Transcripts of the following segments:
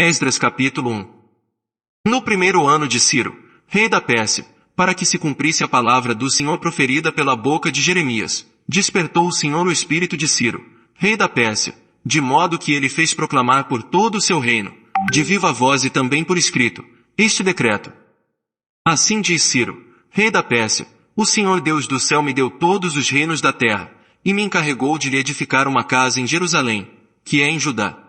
Esdras capítulo 1. No primeiro ano de Ciro, rei da Pérsia, para que se cumprisse a palavra do Senhor proferida pela boca de Jeremias, despertou o Senhor o espírito de Ciro, rei da Pérsia, de modo que ele fez proclamar por todo o seu reino, de viva voz e também por escrito, este decreto. Assim diz Ciro, rei da Pérsia, o Senhor Deus do céu me deu todos os reinos da terra, e me encarregou de lhe edificar uma casa em Jerusalém, que é em Judá.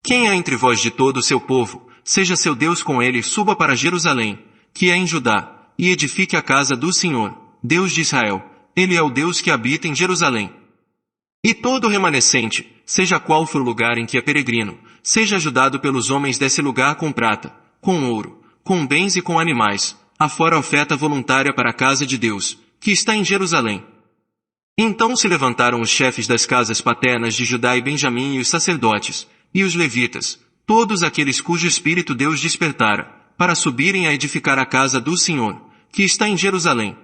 Quem é entre vós de todo o seu povo, seja seu Deus com ele, suba para Jerusalém, que é em Judá, e edifique a casa do Senhor, Deus de Israel, ele é o Deus que habita em Jerusalém. E todo remanescente, seja qual for o lugar em que é peregrino, seja ajudado pelos homens desse lugar com prata, com ouro, com bens e com animais, afora a oferta voluntária para a casa de Deus, que está em Jerusalém. Então se levantaram os chefes das casas paternas de Judá e Benjamim e os sacerdotes, e os levitas, todos aqueles cujo espírito Deus despertara, para subirem a edificar a casa do Senhor, que está em Jerusalém.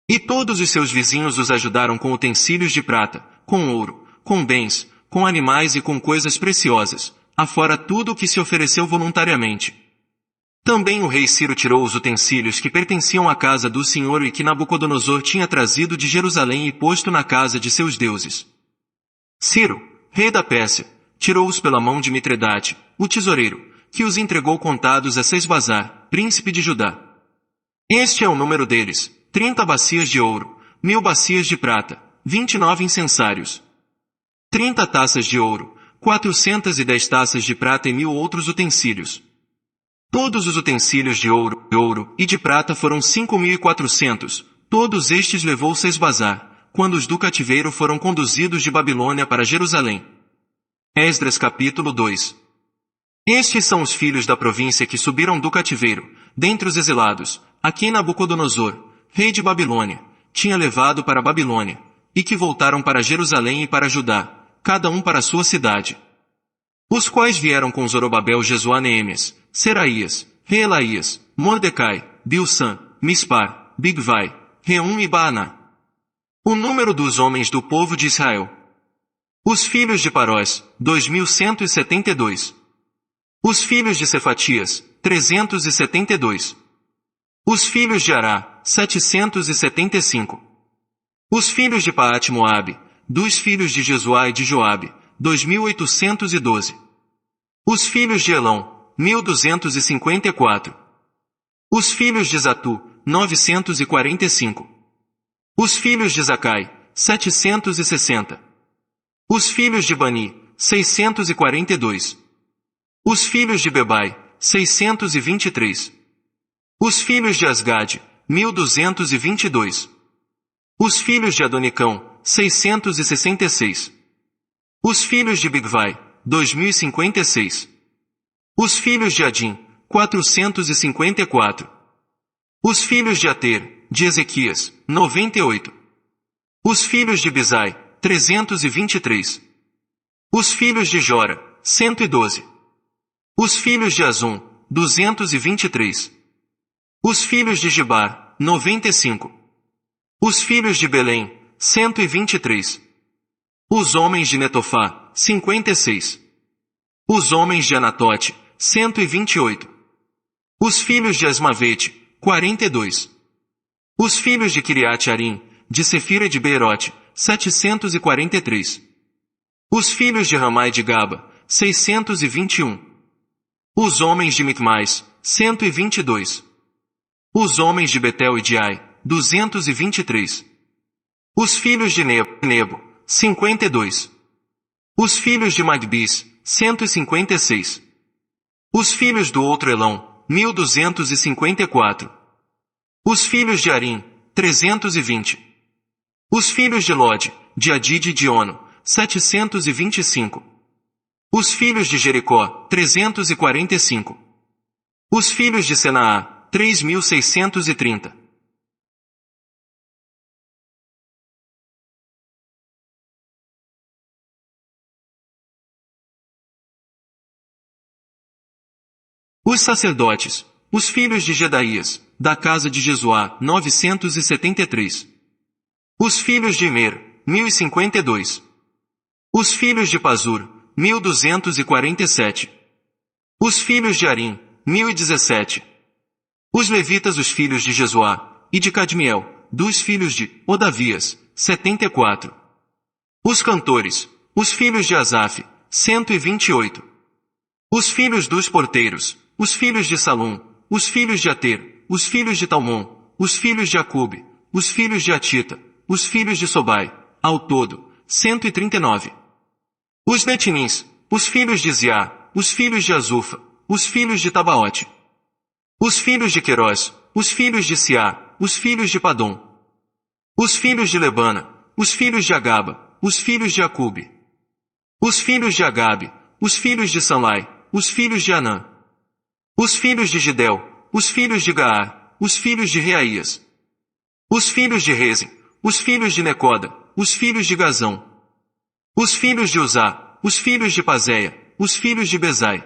E todos os seus vizinhos os ajudaram com utensílios de prata, com ouro, com bens, com animais e com coisas preciosas, afora tudo o que se ofereceu voluntariamente. Também o rei Ciro tirou os utensílios que pertenciam à casa do Senhor e que Nabucodonosor tinha trazido de Jerusalém e posto na casa de seus deuses. Ciro, rei da Pérsia, tirou-os pela mão de Mitredate, o tesoureiro, que os entregou contados a Sesbazar, príncipe de Judá. Este é o número deles, 30 bacias de ouro, 1000 bacias de prata, 29 incensários, 30 taças de ouro, 410 taças de prata e 1000 outros utensílios. Todos os utensílios de ouro e de prata foram 5.400, todos estes levou Sesbazar, quando os do cativeiro foram conduzidos de Babilônia para Jerusalém. Esdras capítulo 2. Estes são os filhos da província que subiram do cativeiro, dentre os exilados, a quem Nabucodonosor, rei de Babilônia, tinha levado para a Babilônia, e que voltaram para Jerusalém e para Judá, cada um para a sua cidade. Os quais vieram com Zorobabel, Jesuá, Neemias, Seraías, Reelaías, Mordecai, Bilsã, Mispar, Bigvai, Reum e Baaná. O número dos homens do povo de Israel. Os filhos de Parós, 2172. Os filhos de Cefatias, 372. Os filhos de Ará, 775. Os filhos de Paate-Moabe, dos filhos de Jesuá e de Joabe, 2812. Os filhos de Elão, 1254. Os filhos de Zatu, 945. Os filhos de Zacai, 760. Os filhos de Bani, 642. Os filhos de Bebai, 623. Os filhos de Asgade, 1222. Os filhos de Adonicão, 666. Os filhos de Bigvai, 2056. Os filhos de Adim, 454. Os filhos de Ater, de Ezequias, 98. Os filhos de Bizai, 323. Os filhos de Jora, 112. Os filhos de Azum, 223. Os filhos de Gibar, 95. Os filhos de Belém, 123. Os homens de Netofá, 56. Os homens de Anatote, 128. Os filhos de Asmavete, 42. Os filhos de Kiriat-Arim, de Sefira e de Beerote, 743. Os filhos de Ramai de Gaba, 621. Os homens de Micmais, 122. Os homens de Betel e de Ai, 223. Os filhos de Nebo, 52. Os filhos de Magbis, 156. Os filhos do outro Elão, 1254. Os filhos de Arim, 320. Os filhos de Lode, de Adide e de Ono, 725. Os filhos de Jericó, 345. Os filhos de Senaá, 3630. Os sacerdotes, os filhos de Jedaías, da casa de Jesuá, 973. Os filhos de Imer, 1052. Os filhos de Pazur, 1247. Os filhos de Arim, 1017. Os levitas, os filhos de Jesuá, e de Cadmiel, dos filhos de Odavias, 74. Os cantores, os filhos de Asaf, 128. Os filhos dos porteiros, os filhos de Salum, os filhos de Ater, os filhos de Talmon, os filhos de Acube, os filhos de Atita, os filhos de Sobai, ao todo, 139. Os Netinins, os filhos de Ziá, os filhos de Azufa, os filhos de Tabaote. Os filhos de Querós, os filhos de Siá, os filhos de Padom. Os filhos de Lebana, os filhos de Agaba, os filhos de Acube. Os filhos de Agabe, os filhos de Sanlai, os filhos de Anã. Os filhos de Gidel, os filhos de Gaar, os filhos de Reaías. Os filhos de Rezem, os filhos de Necoda, os filhos de Gazão. Os filhos de Uzá, os filhos de Pazéia, os filhos de Bezai.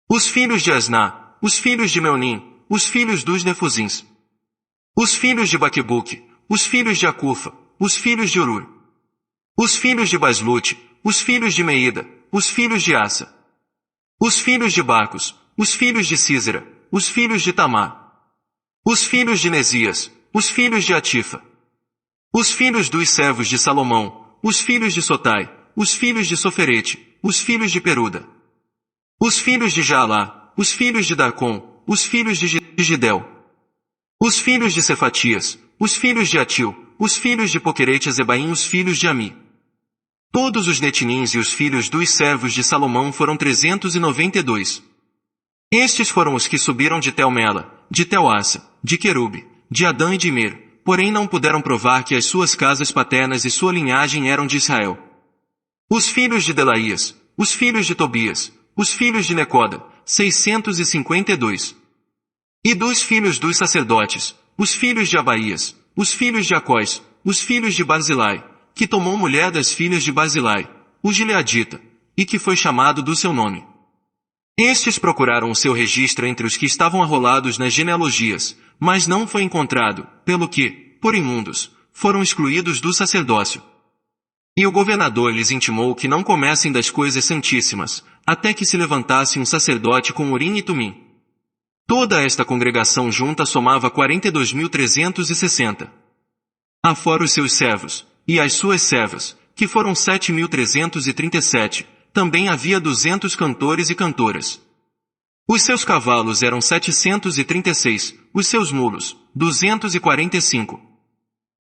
Os filhos de Asná, os filhos de Meunim, os filhos dos Nefuzins. Os filhos de Baquebuque, os filhos de Acufa, os filhos de Urur. Os filhos de Baslute, os filhos de Meida, os filhos de Assa. Os filhos de Bacos, os filhos de Císera, os filhos de Tamar. Os filhos de Nesias, os filhos de Atifa. Os filhos dos servos de Salomão, os filhos de Sotai, os filhos de Soferete, os filhos de Peruda. Os filhos de Jaalá, os filhos de Darcon, os filhos de Gidel. Os filhos de Cefatias, os filhos de Atil, os filhos de Poquerete-Zebaim, os filhos de Ami. Todos os netinins e os filhos dos servos de Salomão foram 392. Estes foram os que subiram de Tel-Mela, de Tel-Assa, de Querube, de Adã e de Mir, porém não puderam provar que as suas casas paternas e sua linhagem eram de Israel. Os filhos de Delaías, os filhos de Tobias, os filhos de Necoda, 652. E dos filhos dos sacerdotes, os filhos de Abaías, os filhos de Acós, os filhos de Barzilai, que tomou mulher das filhas de Barzilai, o gileadita, e que foi chamado do seu nome. Estes procuraram o seu registro entre os que estavam arrolados nas genealogias, mas não foi encontrado, pelo que, por imundos, foram excluídos do sacerdócio. E o governador lhes intimou que não comessem das coisas santíssimas, até que se levantasse um sacerdote com Urim e Tumim. Toda esta congregação junta somava 42.360. Afora os seus servos, e as suas servas, que foram 7.337, também havia 200 cantores e cantoras. Os seus cavalos eram 736, os seus mulos, 245.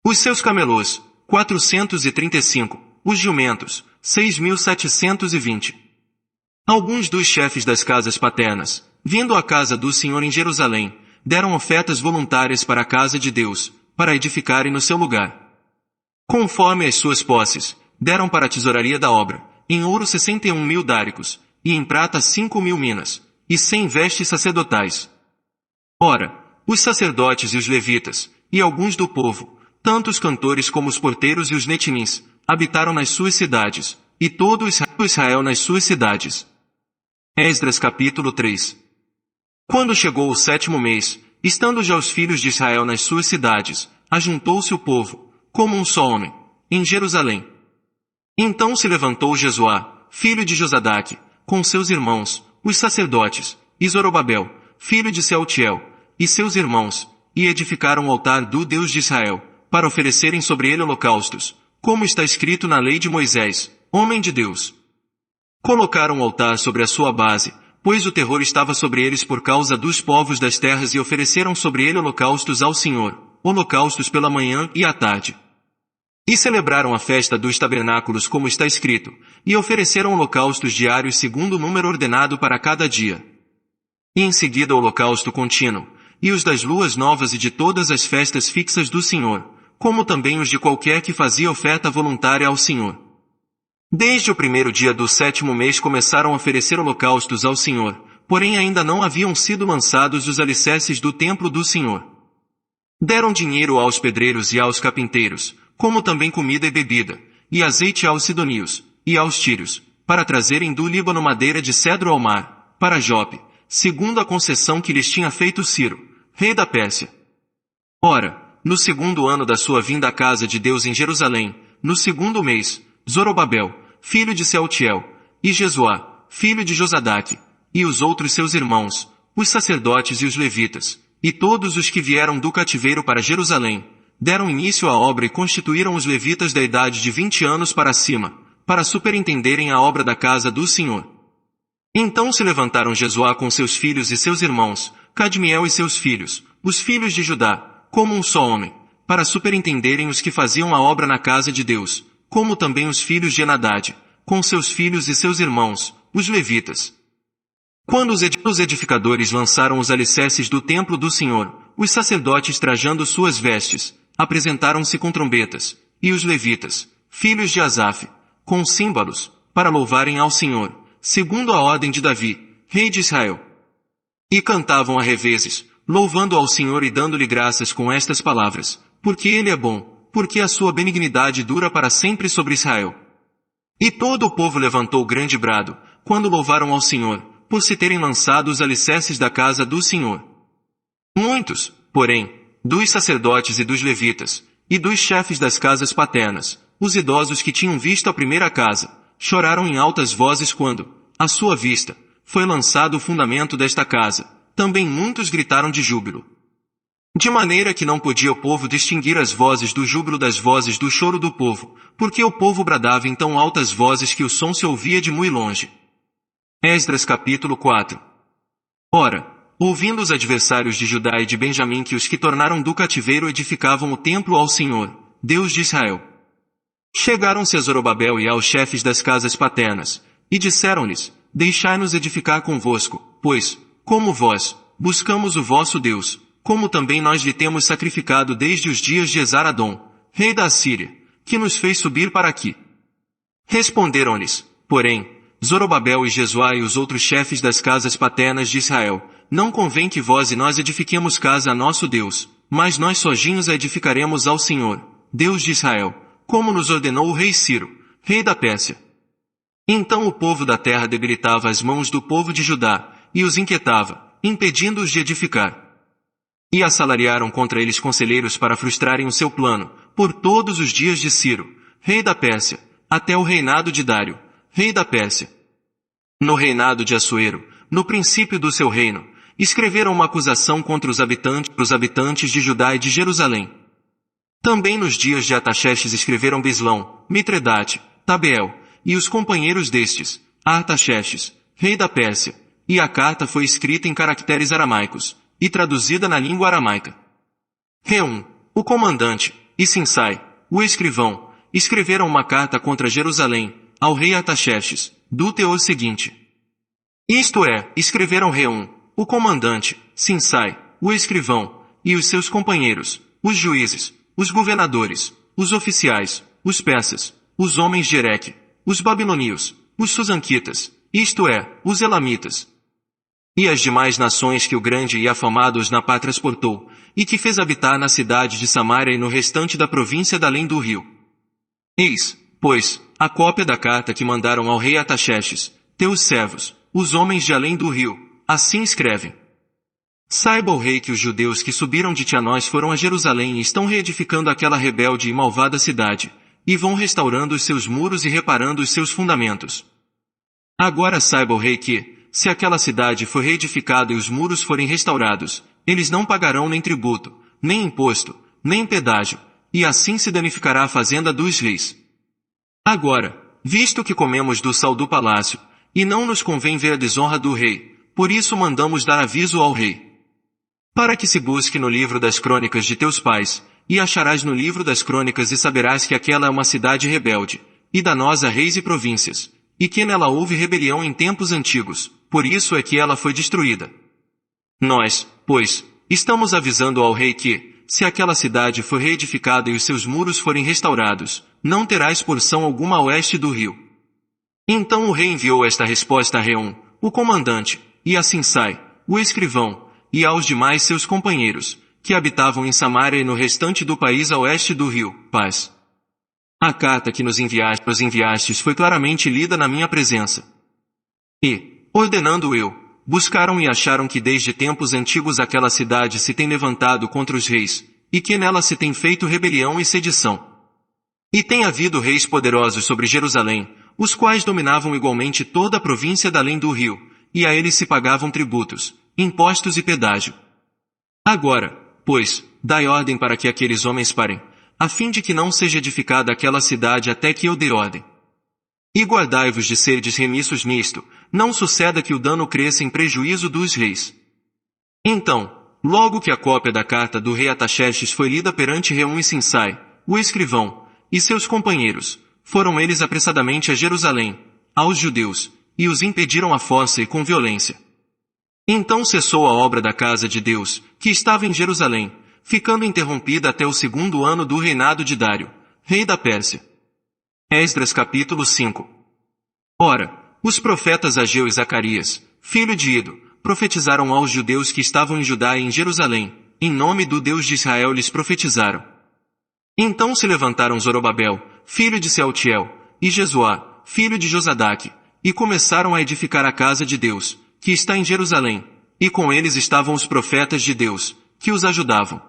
Os seus camelôs, 435, os jumentos, 6.720. Alguns dos chefes das casas paternas, vindo à casa do Senhor em Jerusalém, deram ofertas voluntárias para a casa de Deus, para edificarem no seu lugar. Conforme as suas posses, deram para a tesouraria da obra, em ouro 61.000 dáricos, e em prata 5.000 minas, e 100 vestes sacerdotais. Ora, os sacerdotes e os levitas, e alguns do povo, tanto os cantores como os porteiros e os netinins, habitaram nas suas cidades, e todo Israel nas suas cidades. Esdras capítulo 3. Quando chegou o 7º mês, estando já os filhos de Israel nas suas cidades, ajuntou-se o povo, como um só homem, em Jerusalém. Então se levantou Jesuá, filho de Josadaque, com seus irmãos, os sacerdotes, e Zorobabel, filho de Sealtiel, e seus irmãos, e edificaram o altar do Deus de Israel, para oferecerem sobre ele holocaustos, como está escrito na lei de Moisés, homem de Deus. Colocaram o altar sobre a sua base, pois o terror estava sobre eles por causa dos povos das terras, e ofereceram sobre ele holocaustos ao Senhor, holocaustos pela manhã e à tarde. E celebraram a festa dos tabernáculos como está escrito, e ofereceram holocaustos diários segundo o número ordenado para cada dia. E em seguida o holocausto contínuo, e os das luas novas e de todas as festas fixas do Senhor, como também os de qualquer que fazia oferta voluntária ao Senhor. Desde o 1º dia do 7º mês começaram a oferecer holocaustos ao Senhor, porém ainda não haviam sido lançados os alicerces do templo do Senhor. Deram dinheiro aos pedreiros e aos carpinteiros, como também comida e bebida, e azeite aos sidonios, e aos tírios, para trazerem do Líbano madeira de cedro ao mar, para Jope, segundo a concessão que lhes tinha feito Ciro, rei da Pérsia. Ora, no 2º ano da sua vinda à casa de Deus em Jerusalém, no 2º mês, Zorobabel, filho de Sealtiel, e Jesuá, filho de Josadaque, e os outros seus irmãos, os sacerdotes e os levitas, e todos os que vieram do cativeiro para Jerusalém, deram início à obra e constituíram os levitas da idade de 20 anos para cima, para superintenderem a obra da casa do Senhor. Então se levantaram Jesuá com seus filhos e seus irmãos, Cadmiel e seus filhos, os filhos de Judá, como um só homem, para superintenderem os que faziam a obra na casa de Deus, como também os filhos de Enadade, com seus filhos e seus irmãos, os levitas. Quando os edificadores lançaram os alicerces do templo do Senhor, os sacerdotes trajando suas vestes, apresentaram-se com trombetas, e os levitas, filhos de Asaf, com símbolos, para louvarem ao Senhor, segundo a ordem de Davi, rei de Israel. E cantavam a revezes, louvando ao Senhor e dando-lhe graças com estas palavras, porque Ele é bom, porque a sua benignidade dura para sempre sobre Israel. E todo o povo levantou grande brado, quando louvaram ao Senhor, por se terem lançado os alicerces da casa do Senhor. Muitos, porém, dos sacerdotes e dos levitas, e dos chefes das casas paternas, os idosos que tinham visto a primeira casa, choraram em altas vozes quando, à sua vista, foi lançado o fundamento desta casa. Também muitos gritaram de júbilo. De maneira que não podia o povo distinguir as vozes do júbilo das vozes do choro do povo, porque o povo bradava em tão altas vozes que o som se ouvia de muito longe. Esdras capítulo 4. Ora, ouvindo os adversários de Judá e de Benjamim que os que tornaram do cativeiro edificavam o templo ao Senhor, Deus de Israel, chegaram-se a Zorobabel e aos chefes das casas paternas, e disseram-lhes, deixai-nos edificar convosco, pois, como vós, buscamos o vosso Deus, como também nós lhe temos sacrificado desde os dias de Esar-Adom, rei da Assíria, que nos fez subir para aqui. Responderam-lhes, porém, Zorobabel e Jesuá e os outros chefes das casas paternas de Israel, não convém que vós e nós edifiquemos casa a nosso Deus, mas nós sozinhos a edificaremos ao Senhor, Deus de Israel, como nos ordenou o rei Ciro, rei da Pérsia. Então o povo da terra debilitava as mãos do povo de Judá, e os inquietava, impedindo-os de edificar. E assalariaram contra eles conselheiros para frustrarem o seu plano, por todos os dias de Ciro, rei da Pérsia, até o reinado de Dário, rei da Pérsia. No reinado de Assuero, no princípio do seu reino, escreveram uma acusação contra os habitantes de Judá e de Jerusalém. Também nos dias de Artaxerxes escreveram Bislão, Mitredate, Tabeel, e os companheiros destes, Artaxerxes, rei da Pérsia, e a carta foi escrita em caracteres aramaicos, e traduzida na língua aramaica. Reum, o comandante, e Sinsai, o escrivão, escreveram uma carta contra Jerusalém, ao rei Artaxerxes, do teor seguinte. Isto é, escreveram Reum, o comandante, Sinsai, o escrivão, e os seus companheiros, os juízes, os governadores, os oficiais, os persas, os homens de Ereque, os babilonios, os susanquitas, isto é, os elamitas, e as demais nações que o grande e afamado Osnapá transportou, e que fez habitar na cidade de Samaria e no restante da província da além do rio. Eis, pois, a cópia da carta que mandaram ao rei Artaxerxes, teus servos, os homens de além do rio, assim escrevem. Saiba o rei que os judeus que subiram de Tianós foram a Jerusalém e estão reedificando aquela rebelde e malvada cidade, e vão restaurando os seus muros e reparando os seus fundamentos. Agora saiba o rei que, se aquela cidade for reedificada e os muros forem restaurados, eles não pagarão nem tributo, nem imposto, nem pedágio, e assim se danificará a fazenda dos reis. Agora, visto que comemos do sal do palácio, e não nos convém ver a desonra do rei, por isso mandamos dar aviso ao rei. Para que se busque no livro das crônicas de teus pais, e acharás no livro das crônicas e saberás que aquela é uma cidade rebelde, e danosa a reis e províncias, e que nela houve rebelião em tempos antigos, por isso é que ela foi destruída. Nós, pois, estamos avisando ao rei que, se aquela cidade for reedificada e os seus muros forem restaurados, não terás porção alguma a oeste do rio. Então o rei enviou esta resposta a Reum, o comandante, e a Sinsai, o escrivão, e aos demais seus companheiros, que habitavam em Samaria e no restante do país a oeste do rio, paz. A carta que nos enviastes foi claramente lida na minha presença. E, ordenando eu, buscaram e acharam que desde tempos antigos aquela cidade se tem levantado contra os reis, e que nela se tem feito rebelião e sedição. E tem havido reis poderosos sobre Jerusalém, os quais dominavam igualmente toda a província da além do rio, e a eles se pagavam tributos, impostos e pedágio. Agora, pois, dai ordem para que aqueles homens parem, a fim de que não seja edificada aquela cidade até que eu dê ordem. E guardai-vos de serdes remissos nisto, não suceda que o dano cresça em prejuízo dos reis. Então, logo que a cópia da carta do rei Artaxerxes foi lida perante Reum e Sinsai, o escrivão, e seus companheiros, foram eles apressadamente a Jerusalém, aos judeus, e os impediram à força e com violência. Então cessou a obra da casa de Deus, que estava em Jerusalém, ficando interrompida até o 2º ano do reinado de Dário, rei da Pérsia. Esdras capítulo 5. Ora, os profetas Ageu e Zacarias, filho de Ido, profetizaram aos judeus que estavam em Judá e em Jerusalém, em nome do Deus de Israel lhes profetizaram. Então se levantaram Zorobabel, filho de Sealtiel, e Jesuá, filho de Josadaque, e começaram a edificar a casa de Deus, que está em Jerusalém, e com eles estavam os profetas de Deus, que os ajudavam.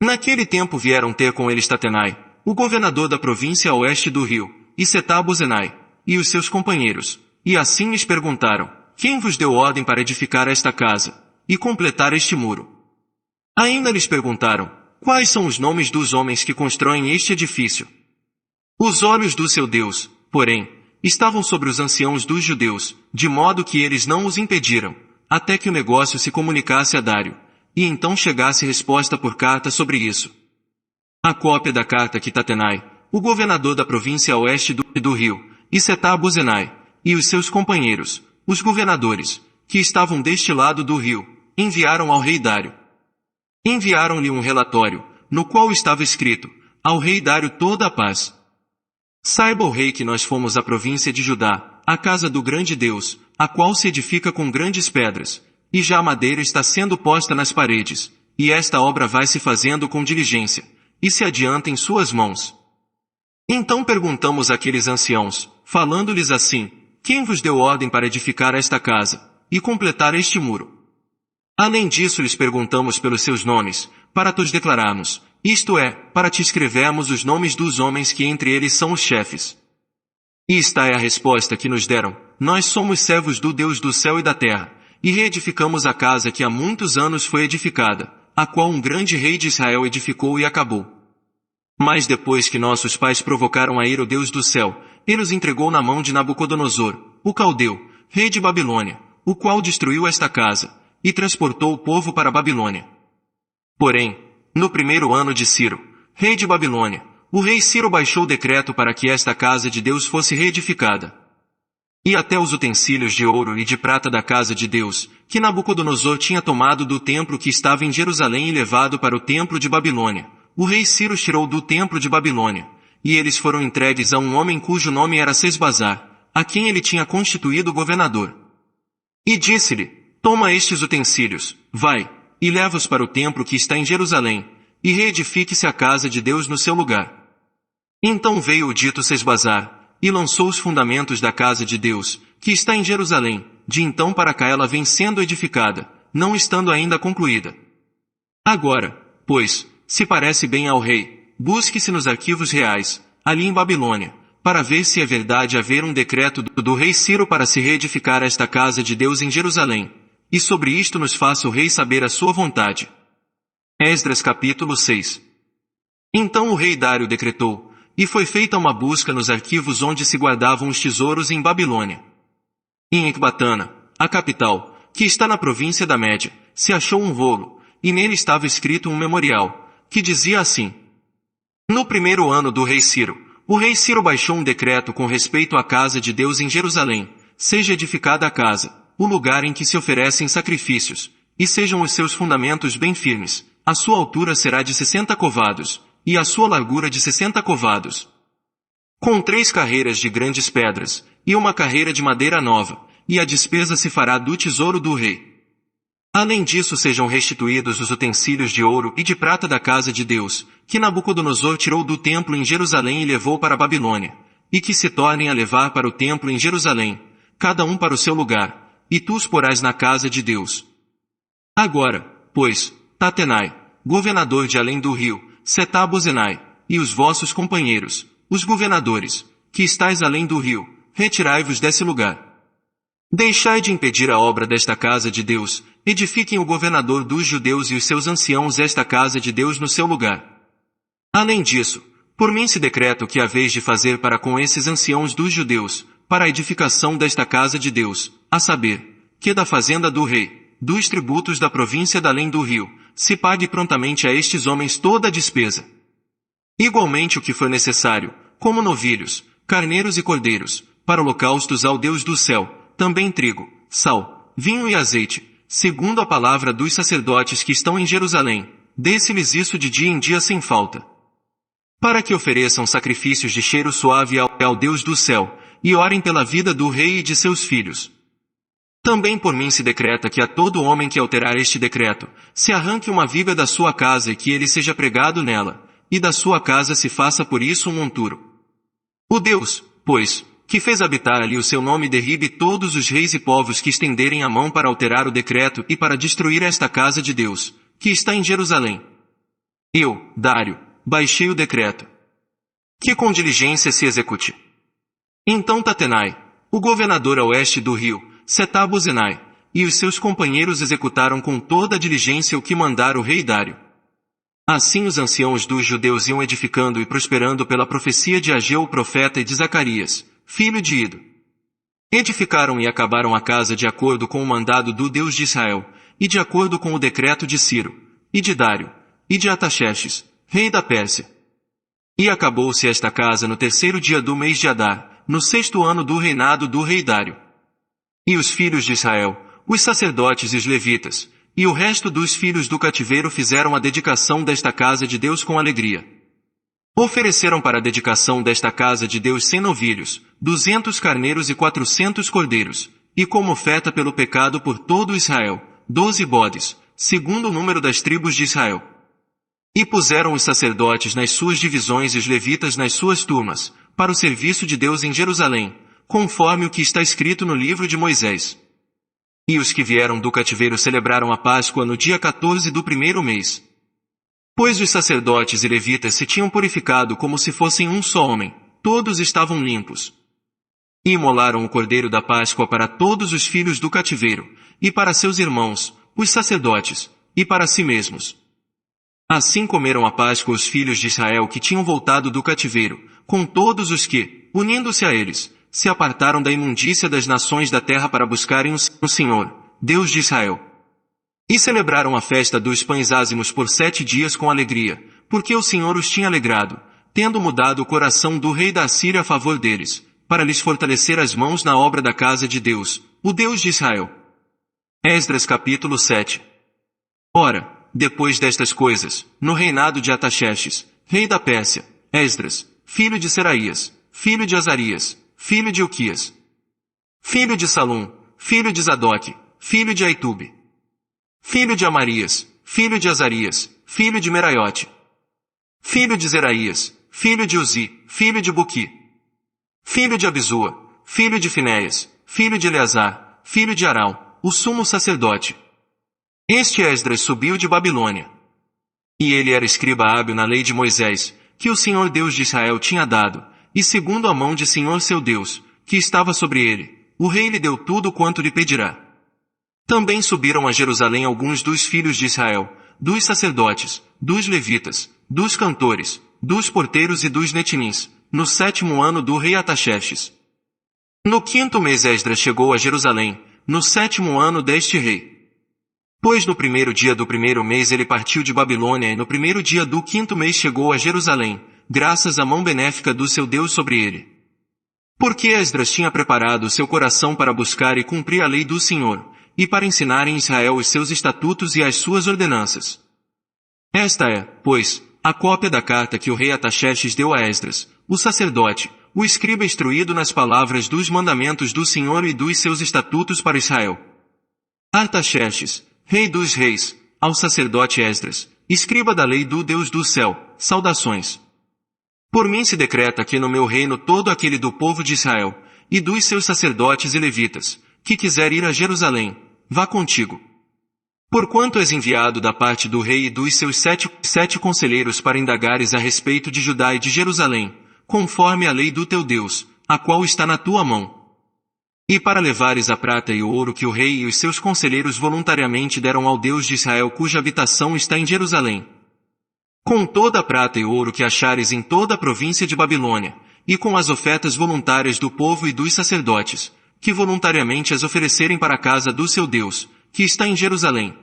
Naquele tempo vieram ter com eles Tatenai, o governador da província a oeste do rio, e Setar-Bozenai, e os seus companheiros, e assim lhes perguntaram, quem vos deu ordem para edificar esta casa, e completar este muro? Ainda lhes perguntaram, quais são os nomes dos homens que constroem este edifício? Os olhos do seu Deus, porém, estavam sobre os anciãos dos judeus, de modo que eles não os impediram, até que o negócio se comunicasse a Dário, e então chegasse resposta por carta sobre isso. A cópia da carta que Tatenai, o governador da província a oeste do rio, e Setar-Bozenai, e os seus companheiros, os governadores, que estavam deste lado do rio, enviaram ao rei Dário. Enviaram-lhe um relatório, no qual estava escrito, ao rei Dário toda a paz. Saiba o rei que nós fomos à província de Judá, a casa do grande Deus, a qual se edifica com grandes pedras, e já a madeira está sendo posta nas paredes, e esta obra vai se fazendo com diligência, e se adianta em suas mãos. Então perguntamos àqueles anciãos, falando-lhes assim, quem vos deu ordem para edificar esta casa, e completar este muro? Além disso lhes perguntamos pelos seus nomes, para te os declararmos, isto é, para te escrevermos os nomes dos homens que entre eles são os chefes. E esta é a resposta que nos deram, nós somos servos do Deus do céu e da terra, e reedificamos a casa que há muitos anos foi edificada, a qual um grande rei de Israel edificou e acabou. Mas depois que nossos pais provocaram a ira o Deus do céu, ele os entregou na mão de Nabucodonosor, o caldeu, rei de Babilônia, o qual destruiu esta casa, e transportou o povo para a Babilônia. Porém, no 1º ano de Ciro, rei de Babilônia, o rei Ciro baixou o decreto para que esta casa de Deus fosse reedificada. E até os utensílios de ouro e de prata da casa de Deus, que Nabucodonosor tinha tomado do templo que estava em Jerusalém e levado para o templo de Babilônia, o rei Ciro os tirou do templo de Babilônia, e eles foram entregues a um homem cujo nome era Sesbazar, a quem ele tinha constituído governador. E disse-lhe, toma estes utensílios, vai, e leva-os para o templo que está em Jerusalém, e reedifique-se a casa de Deus no seu lugar. Então veio o dito Sesbazar, e lançou os fundamentos da casa de Deus, que está em Jerusalém, de então para cá ela vem sendo edificada, não estando ainda concluída. Agora, pois, se parece bem ao rei, busque-se nos arquivos reais, ali em Babilônia, para ver se é verdade haver um decreto do rei Ciro para se reedificar esta casa de Deus em Jerusalém, e sobre isto nos faça o rei saber a sua vontade. Esdras capítulo 6. Então o rei Dário decretou, e foi feita uma busca nos arquivos onde se guardavam os tesouros em Babilônia. Em Ecbatana, a capital, que está na província da Média, se achou um rolo, e nele estava escrito um memorial, que dizia assim: No 1º ano do rei Ciro, o rei Ciro baixou um decreto com respeito à casa de Deus em Jerusalém, seja edificada a casa, o lugar em que se oferecem sacrifícios, e sejam os seus fundamentos bem firmes, a sua altura será de 60 covados, e a sua largura de 60 covados. Com 3 carreiras de grandes pedras, e uma carreira de madeira nova, e a despesa se fará do tesouro do rei. Além disso sejam restituídos os utensílios de ouro e de prata da casa de Deus, que Nabucodonosor tirou do templo em Jerusalém e levou para a Babilônia, e que se tornem a levar para o templo em Jerusalém, cada um para o seu lugar, e tu os porás na casa de Deus. Agora, pois, Tatenai, governador de além do rio, Setar-Bozenai, e os vossos companheiros, os governadores, que estáis além do rio, retirai-vos desse lugar. Deixai de impedir a obra desta casa de Deus, edifiquem o governador dos judeus e os seus anciãos esta casa de Deus no seu lugar. Além disso, por mim se decreta o que haveis de fazer para com esses anciãos dos judeus, para a edificação desta casa de Deus, a saber, que da fazenda do rei, dos tributos da província da além do rio, se pague prontamente a estes homens toda a despesa. Igualmente o que for necessário, como novilhos, carneiros e cordeiros, para holocaustos ao Deus do céu, também trigo, sal, vinho e azeite, segundo a palavra dos sacerdotes que estão em Jerusalém, dê-se-lhes isso de dia em dia sem falta. Para que ofereçam sacrifícios de cheiro suave ao Deus do céu, e orem pela vida do rei e de seus filhos. Também por mim se decreta que a todo homem que alterar este decreto, se arranque uma viga da sua casa e que ele seja pregado nela, e da sua casa se faça por isso um monturo. O Deus, pois, que fez habitar ali o seu nome derribe todos os reis e povos que estenderem a mão para alterar o decreto e para destruir esta casa de Deus, que está em Jerusalém. Eu, Dário, baixei o decreto. Que com diligência se execute. Então Tatenai, o governador a oeste do rio, Setar-Bozenai, e os seus companheiros executaram com toda a diligência o que mandara o rei Dário. Assim os anciãos dos judeus iam edificando e prosperando pela profecia de Ageu o profeta e de Zacarias, filho de Ido. Edificaram e acabaram a casa de acordo com o mandado do Deus de Israel, e de acordo com o decreto de Ciro, e de Dário, e de Artaxerxes, rei da Pérsia. E acabou-se esta casa no 3º dia do mês de Adar, no 6º ano do reinado do rei Dário. E os filhos de Israel, os sacerdotes e os levitas, e o resto dos filhos do cativeiro fizeram a dedicação desta casa de Deus com alegria. Ofereceram para a dedicação desta casa de Deus 100 novilhos, 200 carneiros e 400 cordeiros, e como oferta pelo pecado por todo Israel, 12 bodes, segundo o número das tribos de Israel. E puseram os sacerdotes nas suas divisões e os levitas nas suas turmas, para o serviço de Deus em Jerusalém, conforme o que está escrito no livro de Moisés. E os que vieram do cativeiro celebraram a Páscoa no dia 14 do 1º mês. Pois os sacerdotes e levitas se tinham purificado como se fossem um só homem, todos estavam limpos. E imolaram o cordeiro da Páscoa para todos os filhos do cativeiro, e para seus irmãos, os sacerdotes, e para si mesmos. Assim comeram a Páscoa os filhos de Israel que tinham voltado do cativeiro, com todos os que, unindo-se a eles, se apartaram da imundícia das nações da terra para buscarem o Senhor, Deus de Israel. E celebraram a festa dos pães ázimos por 7 dias com alegria, porque o Senhor os tinha alegrado, tendo mudado o coração do rei da Assíria a favor deles, para lhes fortalecer as mãos na obra da casa de Deus, o Deus de Israel. Esdras capítulo 7. Ora, depois destas coisas, no reinado de Artaxerxes, rei da Pérsia, Esdras, filho de Seraías, filho de Azarias, filho de Uquias, filho de Salum, filho de Zadoque, filho de Aitube, filho de Amarias, filho de Azarias, filho de Meraiote, filho de Zeraías, filho de Uzi, filho de Buqui, filho de Abisua, filho de Finéias, filho de Eleazar, filho de Arão, o sumo sacerdote. Este Esdras subiu de Babilônia. E ele era escriba hábil na lei de Moisés, que o Senhor Deus de Israel tinha dado, e segundo a mão de Senhor seu Deus, que estava sobre ele, o rei lhe deu tudo quanto lhe pedirá. Também subiram a Jerusalém alguns dos filhos de Israel, dos sacerdotes, dos levitas, dos cantores, dos porteiros e dos netinins, no 7º ano do rei Artaxerxes. No 5º mês Esdras chegou a Jerusalém, no 7º ano deste rei. Pois no 1º dia do 1º mês ele partiu de Babilônia e no 1º dia do 5º mês chegou a Jerusalém, graças à mão benéfica do seu Deus sobre ele. Porque Esdras tinha preparado o seu coração para buscar e cumprir a lei do Senhor, e para ensinar em Israel os seus estatutos e as suas ordenanças. Esta é, pois, a cópia da carta que o rei Artaxerxes deu a Esdras, o sacerdote, o escriba instruído nas palavras dos mandamentos do Senhor e dos seus estatutos para Israel. Artaxerxes, rei dos reis, ao sacerdote Esdras, escriba da lei do Deus do céu, saudações. Por mim se decreta que no meu reino todo aquele do povo de Israel, e dos seus sacerdotes e levitas, que quiser ir a Jerusalém, vá contigo. Porquanto és enviado da parte do rei e dos seus sete conselheiros para indagares a respeito de Judá e de Jerusalém, conforme a lei do teu Deus, a qual está na tua mão. E para levares a prata e o ouro que o rei e os seus conselheiros voluntariamente deram ao Deus de Israel, cuja habitação está em Jerusalém. Com toda a prata e ouro que achares em toda a província de Babilônia, e com as ofertas voluntárias do povo e dos sacerdotes, que voluntariamente as oferecerem para a casa do seu Deus, que está em Jerusalém.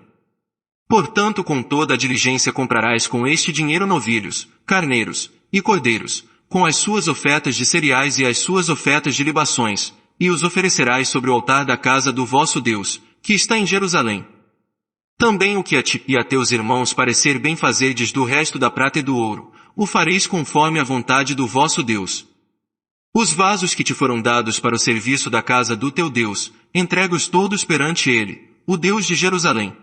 Portanto, com toda a diligência comprarás com este dinheiro novilhos, carneiros e cordeiros, com as suas ofertas de cereais e as suas ofertas de libações, e os oferecerás sobre o altar da casa do vosso Deus, que está em Jerusalém. Também o que a ti e a teus irmãos parecer bem fazerdes do resto da prata e do ouro, o fareis conforme a vontade do vosso Deus. Os vasos que te foram dados para o serviço da casa do teu Deus, entrega-os todos perante ele, o Deus de Jerusalém.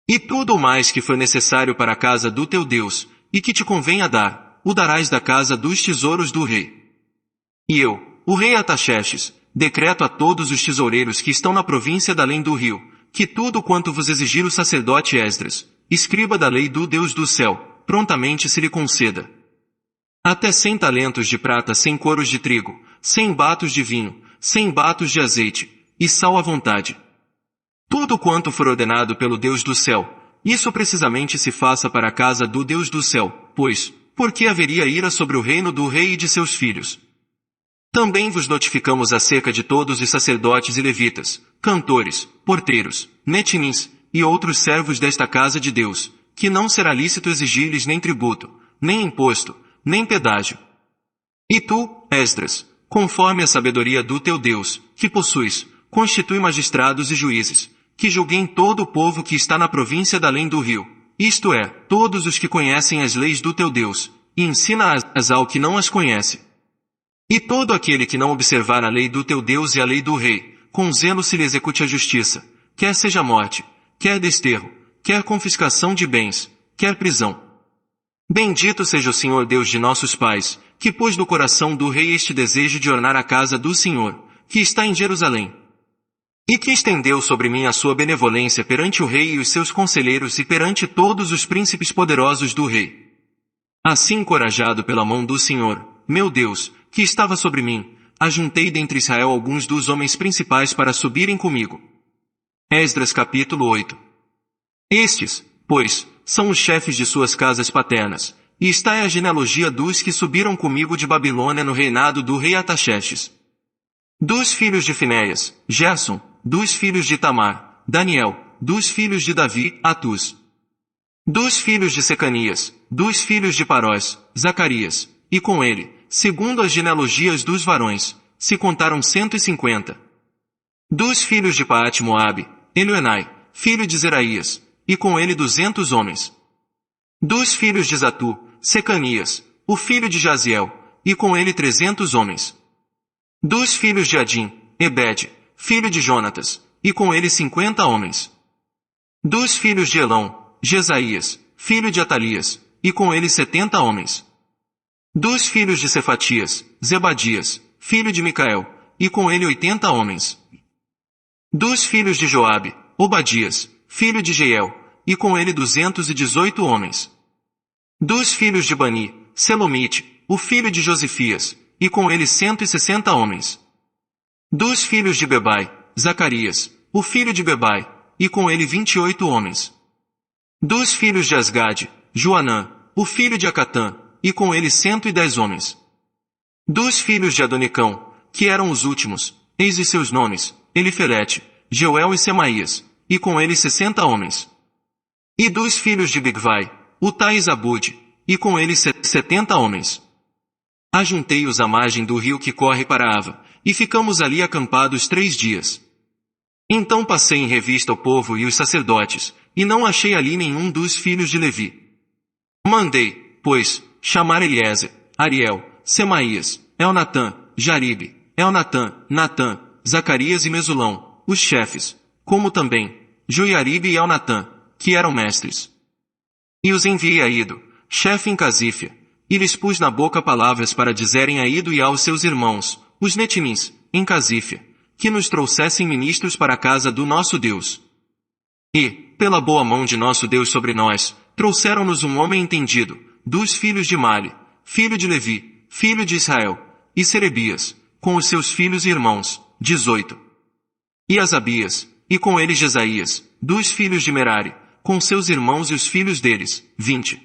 E tudo o mais que for necessário para a casa do teu Deus, e que te convenha dar, o darás da casa dos tesouros do rei. E eu, o rei Artaxerxes, decreto a todos os tesoureiros que estão na província da além do rio, que tudo quanto vos exigir o sacerdote Esdras, escriba da lei do Deus do céu, prontamente se lhe conceda. Até 100 talentos de prata, 100 coros de trigo, 100 batos de vinho, 100 batos de azeite, e sal à vontade. Tudo quanto for ordenado pelo Deus do céu, isso precisamente se faça para a casa do Deus do céu, pois, por que haveria ira sobre o reino do rei e de seus filhos? Também vos notificamos acerca de todos os sacerdotes e levitas, cantores, porteiros, netinins, e outros servos desta casa de Deus, que não será lícito exigir-lhes nem tributo, nem imposto, nem pedágio. E tu, Esdras, conforme a sabedoria do teu Deus, que possuis, constitui magistrados e juízes, que julguem todo o povo que está na província da além do rio, isto é, todos os que conhecem as leis do teu Deus, e ensina-as ao que não as conhece. E todo aquele que não observar a lei do teu Deus e a lei do rei, com zelo se lhe execute a justiça, quer seja morte, quer desterro, quer confiscação de bens, quer prisão. Bendito seja o Senhor Deus de nossos pais, que pôs no coração do rei este desejo de ornar a casa do Senhor, que está em Jerusalém. E que estendeu sobre mim a sua benevolência perante o rei e os seus conselheiros e perante todos os príncipes poderosos do rei. Assim, encorajado pela mão do Senhor, meu Deus, que estava sobre mim, ajuntei dentre Israel alguns dos homens principais para subirem comigo. Esdras capítulo 8. Estes, pois, são os chefes de suas casas paternas, e está é a genealogia dos que subiram comigo de Babilônia no reinado do rei Artaxerxes. Dos filhos de Finéias, Gerson; dos filhos de Tamar, Daniel; dos filhos de Davi, Atus; dos filhos de Secanias; dos filhos de Parós, Zacarias; e com ele, segundo as genealogias dos varões, se contaram 150. Dos filhos de Paate-Moabe, Elioenai, filho de Zeraías, e com ele 200 homens. Dos filhos de Zatu, Secanias, o filho de Jaziel, e com ele 300 homens. Dos filhos de Adim, Ebed, filho de Jonatas, e com ele 50 homens. Dos filhos de Elão, Jesaías, filho de Atalias, e com ele 70 homens. Dos filhos de Cefatias, Zebadias, filho de Micael, e com ele 80 homens. Dos filhos de Joabe, Obadias, filho de Jeiel, e com ele 218 homens. Dos filhos de Bani, Selomite, o filho de Josifias, e com ele 160 homens. Dos filhos de Bebai, Zacarias, o filho de Bebai, e com ele 28 homens. Dos filhos de Asgade, Joanã, o filho de Acatã, e com ele 110 homens. Dos filhos de Adonicão, que eram os últimos, eis os seus nomes, Elifelete, Jeuel e Semaías, e com ele 60 homens. E dos filhos de Bigvai, Utai e Zabude, e com ele 70 homens. Ajuntei-os à margem do rio que corre para Ava, e ficamos ali acampados 3 dias. Então passei em revista o povo e os sacerdotes, e não achei ali nenhum dos filhos de Levi. Mandei, pois, chamar Eliezer, Ariel, Semaías, Elnatã, Jaribe, Elnatã, Natã, Zacarias e Mesulão, os chefes, como também Joiaribe e Elnatã, que eram mestres. E os enviei a Ido, chefe em Casífia, e lhes pus na boca palavras para dizerem a Ido e aos seus irmãos, os netinins, em Casífia, que nos trouxessem ministros para a casa do nosso Deus. E, pela boa mão de nosso Deus sobre nós, trouxeram-nos um homem entendido, dos filhos de Mali, filho de Levi, filho de Israel, e Serebias, com os seus filhos e irmãos, 18. E Asabias, e com ele Jesaías, dos filhos de Merari, com seus irmãos e os filhos deles, 20.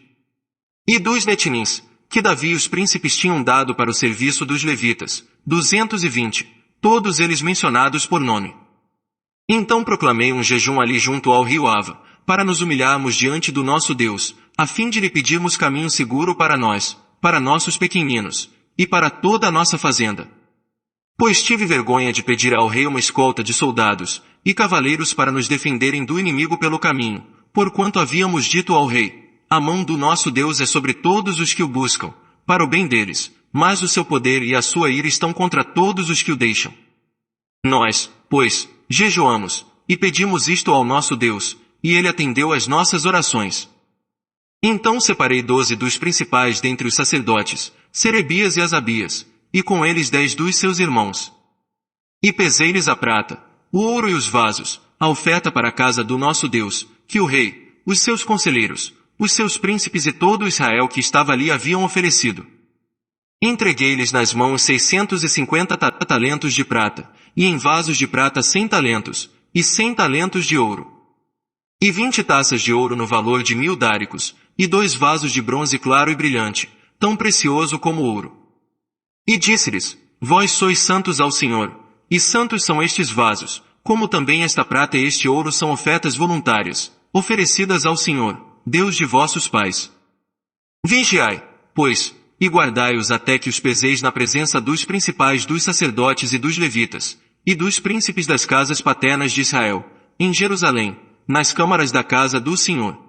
E dos Netinins, que Davi e os príncipes tinham dado para o serviço dos levitas, 220, todos eles mencionados por nome. Então proclamei um jejum ali junto ao rio Ava, para nos humilharmos diante do nosso Deus, a fim de lhe pedirmos caminho seguro para nós, para nossos pequeninos, e para toda a nossa fazenda. Pois tive vergonha de pedir ao rei uma escolta de soldados e cavaleiros para nos defenderem do inimigo pelo caminho, porquanto havíamos dito ao rei, a mão do nosso Deus é sobre todos os que o buscam, para o bem deles, mas o seu poder e a sua ira estão contra todos os que o deixam. Nós, pois, jejuamos, e pedimos isto ao nosso Deus, e ele atendeu às nossas orações. Então separei 12 dos principais dentre os sacerdotes, Serebias e Asabias, e com eles 10 dos seus irmãos. E pesei-lhes a prata, o ouro e os vasos, a oferta para a casa do nosso Deus, que o rei, os seus conselheiros, os seus príncipes e todo Israel que estava ali haviam oferecido. Entreguei-lhes nas mãos 650 talentos de prata, e em vasos de prata 100 talentos, e 100 talentos de ouro. E 20 taças de ouro no valor de 1000 dáricos, e 2 vasos de bronze claro e brilhante, tão precioso como ouro. E disse-lhes, vós sois santos ao Senhor, e santos são estes vasos, como também esta prata e este ouro são ofertas voluntárias, oferecidas ao Senhor, Deus de vossos pais. Vigiai, pois, e guardai-os até que os peseis na presença dos principais dos sacerdotes e dos levitas, e dos príncipes das casas paternas de Israel, em Jerusalém, nas câmaras da casa do Senhor.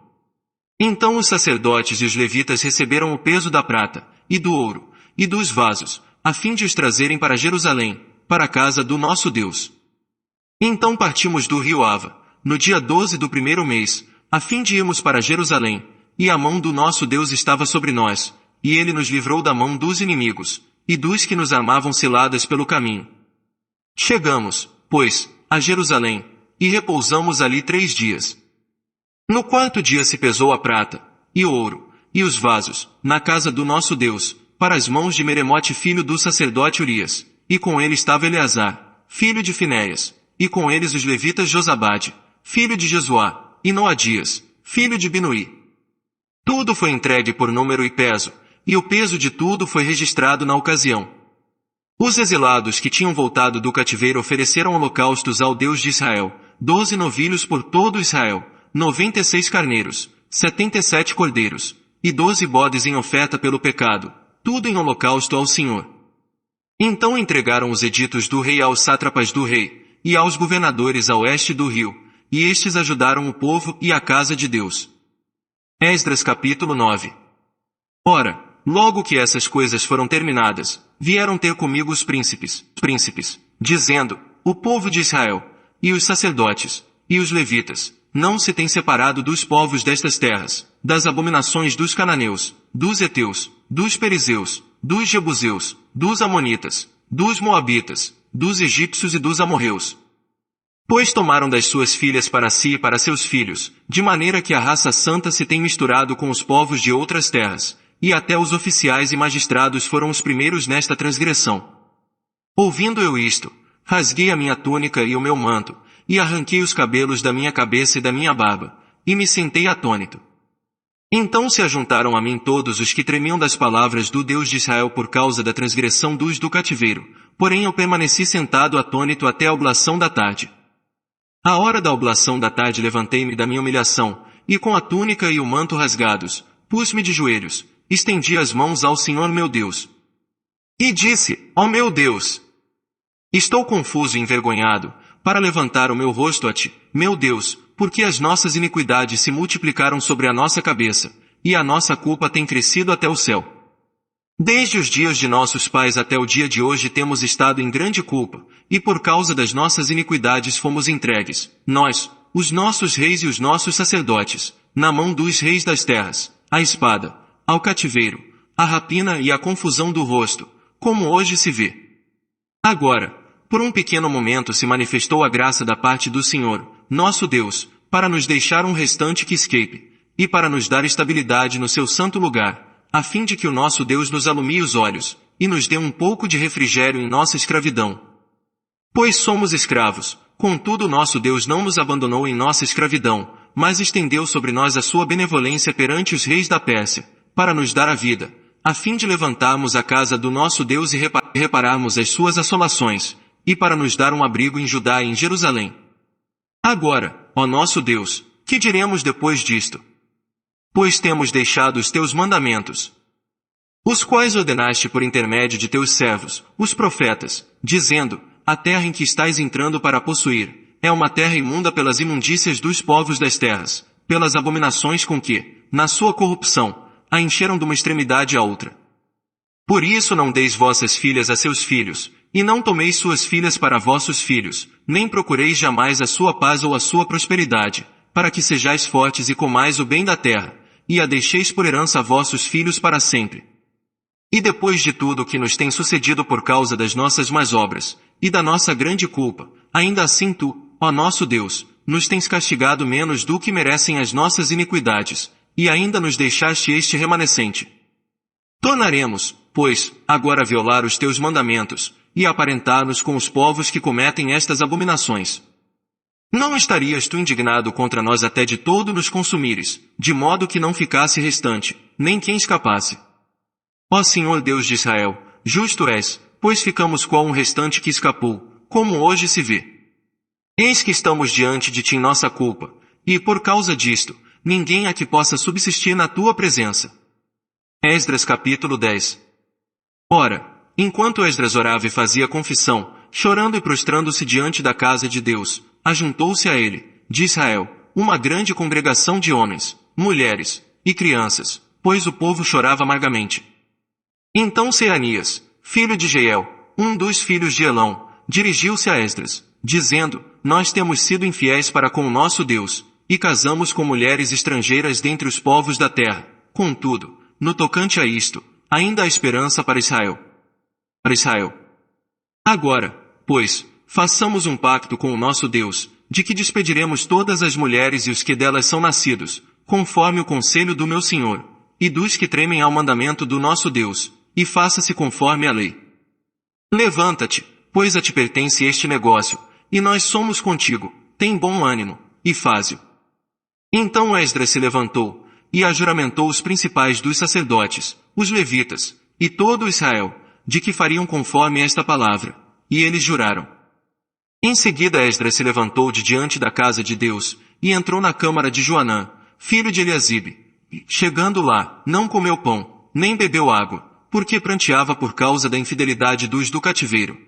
Então os sacerdotes e os levitas receberam o peso da prata, e do ouro, e dos vasos, a fim de os trazerem para Jerusalém, para a casa do nosso Deus. Então partimos do rio Ava, no dia 12 do primeiro mês, a fim de irmos para Jerusalém, e a mão do nosso Deus estava sobre nós, e ele nos livrou da mão dos inimigos, e dos que nos armavam ciladas pelo caminho. Chegamos, pois, a Jerusalém, e repousamos ali 3 dias. No 4º dia se pesou a prata, e o ouro, e os vasos, na casa do nosso Deus, para as mãos de Meremote filho do sacerdote Urias, e com ele estava Eleazar, filho de Finéias, e com eles os levitas Josabade, filho de Jesuá, e Noadias, filho de Binuí. Tudo foi entregue por número e peso, e o peso de tudo foi registrado na ocasião. Os exilados que tinham voltado do cativeiro ofereceram holocaustos ao Deus de Israel, 12 novilhos por todo Israel, 96 carneiros, 77 cordeiros, e 12 bodes em oferta pelo pecado, tudo em holocausto ao Senhor. Então entregaram os editos do rei aos sátrapas do rei, e aos governadores a oeste do rio, e estes ajudaram o povo e a casa de Deus. Esdras capítulo 9. Ora, logo que essas coisas foram terminadas, vieram ter comigo os príncipes, dizendo, o povo de Israel, e os sacerdotes, e os levitas, não se têm separado dos povos destas terras, das abominações dos cananeus, dos heteus, dos perizeus, dos jebuseus, dos amonitas, dos moabitas, dos egípcios e dos amorreus. Pois tomaram das suas filhas para si e para seus filhos, de maneira que a raça santa se tem misturado com os povos de outras terras, e até os oficiais e magistrados foram os primeiros nesta transgressão. Ouvindo eu isto, rasguei a minha túnica e o meu manto, e arranquei os cabelos da minha cabeça e da minha barba, e me sentei atônito. Então se ajuntaram a mim todos os que tremiam das palavras do Deus de Israel por causa da transgressão dos do cativeiro, porém eu permaneci sentado atônito até a oblação da tarde. À hora da oblação da tarde levantei-me da minha humilhação, e com a túnica e o manto rasgados, pus-me de joelhos, estendi as mãos ao Senhor meu Deus. E disse, ó meu Deus, estou confuso e envergonhado, para levantar o meu rosto a ti, meu Deus, porque as nossas iniquidades se multiplicaram sobre a nossa cabeça, e a nossa culpa tem crescido até o céu. Desde os dias de nossos pais até o dia de hoje temos estado em grande culpa, e por causa das nossas iniquidades fomos entregues, nós, os nossos reis e os nossos sacerdotes, na mão dos reis das terras, à espada, ao cativeiro, à rapina e à confusão do rosto, como hoje se vê. Agora, por um pequeno momento se manifestou a graça da parte do Senhor, nosso Deus, para nos deixar um restante que escape, e para nos dar estabilidade no seu santo lugar, a fim de que o nosso Deus nos alumie os olhos, e nos dê um pouco de refrigério em nossa escravidão. Pois somos escravos, contudo nosso Deus não nos abandonou em nossa escravidão, mas estendeu sobre nós a sua benevolência perante os reis da Pérsia, para nos dar a vida, a fim de levantarmos a casa do nosso Deus e repararmos as suas assolações, e para nos dar um abrigo em Judá e em Jerusalém. Agora, ó nosso Deus, que diremos depois disto? Pois temos deixado os teus mandamentos, os quais ordenaste por intermédio de teus servos, os profetas, dizendo: a terra em que estais entrando para possuir, é uma terra imunda pelas imundícias dos povos das terras, pelas abominações com que, na sua corrupção, a encheram de uma extremidade a outra. Por isso não deis vossas filhas a seus filhos, e não tomeis suas filhas para vossos filhos, nem procureis jamais a sua paz ou a sua prosperidade, para que sejais fortes e comais o bem da terra, e a deixeis por herança a vossos filhos para sempre. E depois de tudo o que nos tem sucedido por causa das nossas más obras, e da nossa grande culpa, ainda assim tu, ó nosso Deus, nos tens castigado menos do que merecem as nossas iniquidades, e ainda nos deixaste este remanescente. Tornaremos, pois, agora a violar os teus mandamentos, e aparentar-nos com os povos que cometem estas abominações. Não estarias tu indignado contra nós até de todo nos consumires, de modo que não ficasse restante, nem quem escapasse? Ó Senhor Deus de Israel, justo és, pois ficamos qual um restante que escapou, como hoje se vê. Eis que estamos diante de ti em nossa culpa, e por causa disto, ninguém há que possa subsistir na tua presença. Esdras capítulo 10. Ora, enquanto Esdras orava e fazia confissão, chorando e prostrando-se diante da casa de Deus, ajuntou-se a ele, de Israel, uma grande congregação de homens, mulheres e crianças, pois o povo chorava amargamente. Então Seanias, filho de Jeiel, um dos filhos de Elão, dirigiu-se a Esdras, dizendo: nós temos sido infiéis para com o nosso Deus, e casamos com mulheres estrangeiras dentre os povos da terra. Contudo, no tocante a isto, ainda há esperança para Israel. Agora, pois, façamos um pacto com o nosso Deus, de que despediremos todas as mulheres e os que delas são nascidos, conforme o conselho do meu Senhor, e dos que tremem ao mandamento do nosso Deus, e faça-se conforme a lei. Levanta-te, pois a ti pertence este negócio, e nós somos contigo, tem bom ânimo, e faze-o. Então Esdras se levantou, e ajuramentou os principais dos sacerdotes, os levitas, e todo Israel, de que fariam conforme esta palavra, e eles juraram. Em seguida Esdras se levantou de diante da casa de Deus, e entrou na câmara de Joanã, filho de Eliasibe. Chegando lá, não comeu pão, nem bebeu água, porque pranteava por causa da infidelidade dos do cativeiro.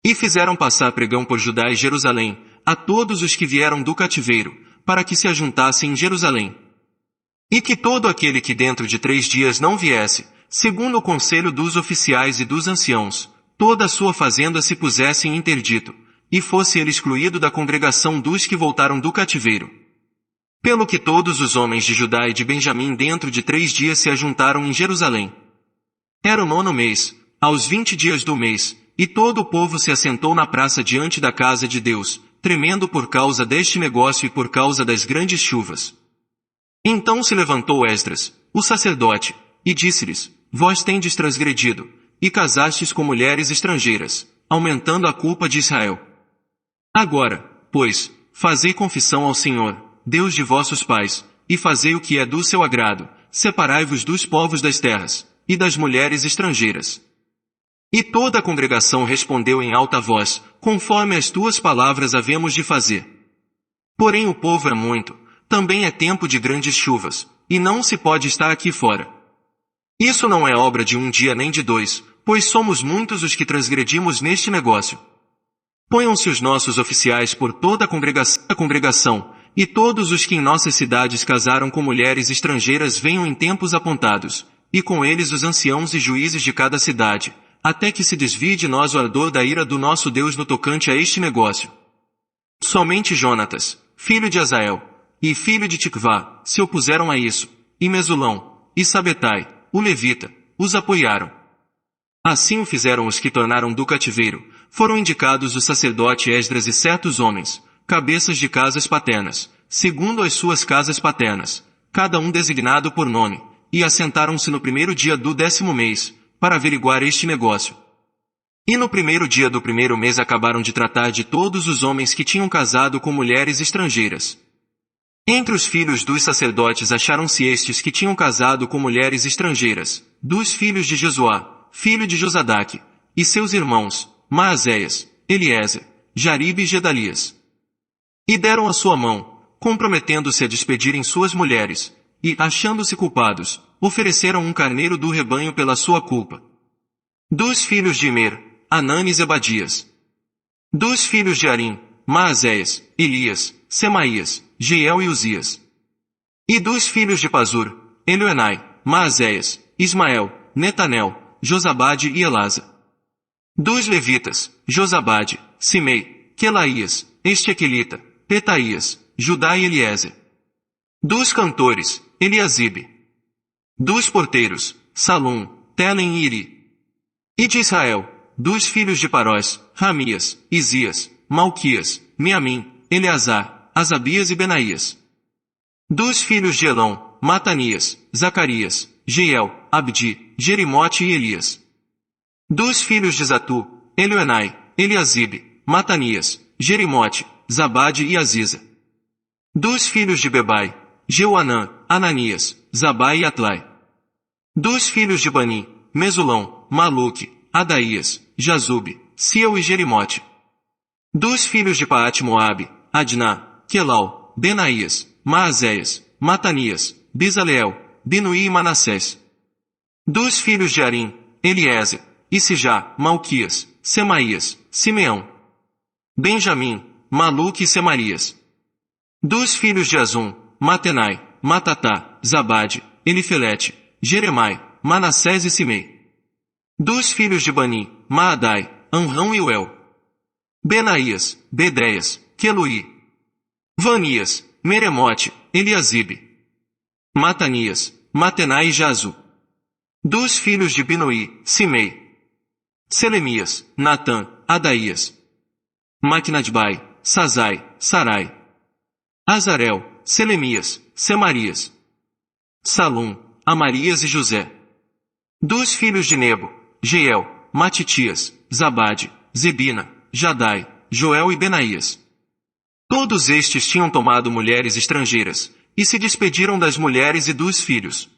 E fizeram passar pregão por Judá e Jerusalém, a todos os que vieram do cativeiro, para que se ajuntassem em Jerusalém. E que todo aquele que dentro de 3 dias não viesse, segundo o conselho dos oficiais e dos anciãos, toda a sua fazenda se pusesse em interdito, e fosse ele excluído da congregação dos que voltaram do cativeiro. Pelo que todos os homens de Judá e de Benjamim dentro de 3 dias se ajuntaram em Jerusalém. Era o 9º mês, aos 20 dias do mês, e todo o povo se assentou na praça diante da casa de Deus, tremendo por causa deste negócio e por causa das grandes chuvas. Então se levantou Esdras, o sacerdote, e disse-lhes: vós tendes transgredido, e casastes com mulheres estrangeiras, aumentando a culpa de Israel. Agora, pois, fazei confissão ao Senhor, Deus de vossos pais, e fazei o que é do seu agrado, separai-vos dos povos das terras, e das mulheres estrangeiras. E toda a congregação respondeu em alta voz: conforme as tuas palavras havemos de fazer. Porém o povo é muito, também é tempo de grandes chuvas, e não se pode estar aqui fora. Isso não é obra de um dia nem de 2, pois somos muitos os que transgredimos neste negócio. Ponham-se os nossos oficiais por toda a congregação, e todos os que em nossas cidades casaram com mulheres estrangeiras venham em tempos apontados, e com eles os anciãos e juízes de cada cidade, até que se desvie de nós o ardor da ira do nosso Deus no tocante a este negócio. Somente Jonatas, filho de Azael, e filho de Tikvá, se opuseram a isso, e Mesulão, e Sabetai, o levita, os apoiaram. Assim o fizeram os que tornaram do cativeiro, foram indicados o sacerdote Esdras e certos homens, cabeças de casas paternas, segundo as suas casas paternas, cada um designado por nome, e assentaram-se no 1º dia do 10º mês, para averiguar este negócio. E no primeiro dia do primeiro mês acabaram de tratar de todos os homens que tinham casado com mulheres estrangeiras. Entre os filhos dos sacerdotes acharam-se estes que tinham casado com mulheres estrangeiras, dos filhos de Jesuá, filho de Josadaque, e seus irmãos, Maazéias, Eliezer, Jaribe e Gedalias. E deram a sua mão, comprometendo-se a despedirem suas mulheres, e, achando-se culpados, ofereceram um carneiro do rebanho pela sua culpa. Dos filhos de Imer, Anani e Zebadias. Dos filhos de Arim, Maazéias, Elias, Semaías, Jeiel e Uzias. E dos filhos de Pazur, Elioenai, Maazéias, Ismael, Netanel, Josabade e Elasa. Dos levitas, Josabade, Simei, Quelaías, Estequelita, Petaías, Judá e Eliezer. Dos cantores, Eliasibe. Dos porteiros, Salum, Telem e Iri. E de Israel, dos filhos de Parós, Ramias, Isias, Malquias, Miamim, Eleazar, Asabias e Benaías. Dos filhos de Elão, Matanias, Zacarias, Jeiel, Abdi, Jerimote e Elias. Dos filhos de Zatu, Elioenai, Eliasibe, Matanias, Jerimote, Zabade e Aziza. Dos filhos de Bebai, Jeuanã, Ananias, Zabai e Atlai. Dos filhos de Bani, Mesulão, Maluque, Adaías, Jazube, Siel e Jerimote. Dos filhos de Paate-Moabe, Adná, Quelau, Benaías, Maazéias, Matanias, Bizaleel, Binuí e Manassés. Dos filhos de Arim, Eliezer, Isijá, Malquias, Semaías, Simeão. Benjamim, Maluque e Semarias. Dos filhos de Azum, Matenai, Matatá, Zabade, Elifelete, Jeremai, Manassés e Simei. Dos filhos de Bani, Maadai, Amrão e Uel. Benaías, Bedeias, Queluí. Vanias, Meremote, Eliasibe. Matanias, Matenai e Jazu. Dos filhos de Binuí, Simei. Selemias, Natã, Adaías. Maquinadbai, Sazai, Sarai. Azarel, Selemias, Semarias. Salum, Amarias e José. Dos filhos de Nebo, Jeiel, Matitias, Zabade, Zebina, Jadai, Joel e Benaías. Todos estes tinham tomado mulheres estrangeiras, e se despediram das mulheres e dos filhos.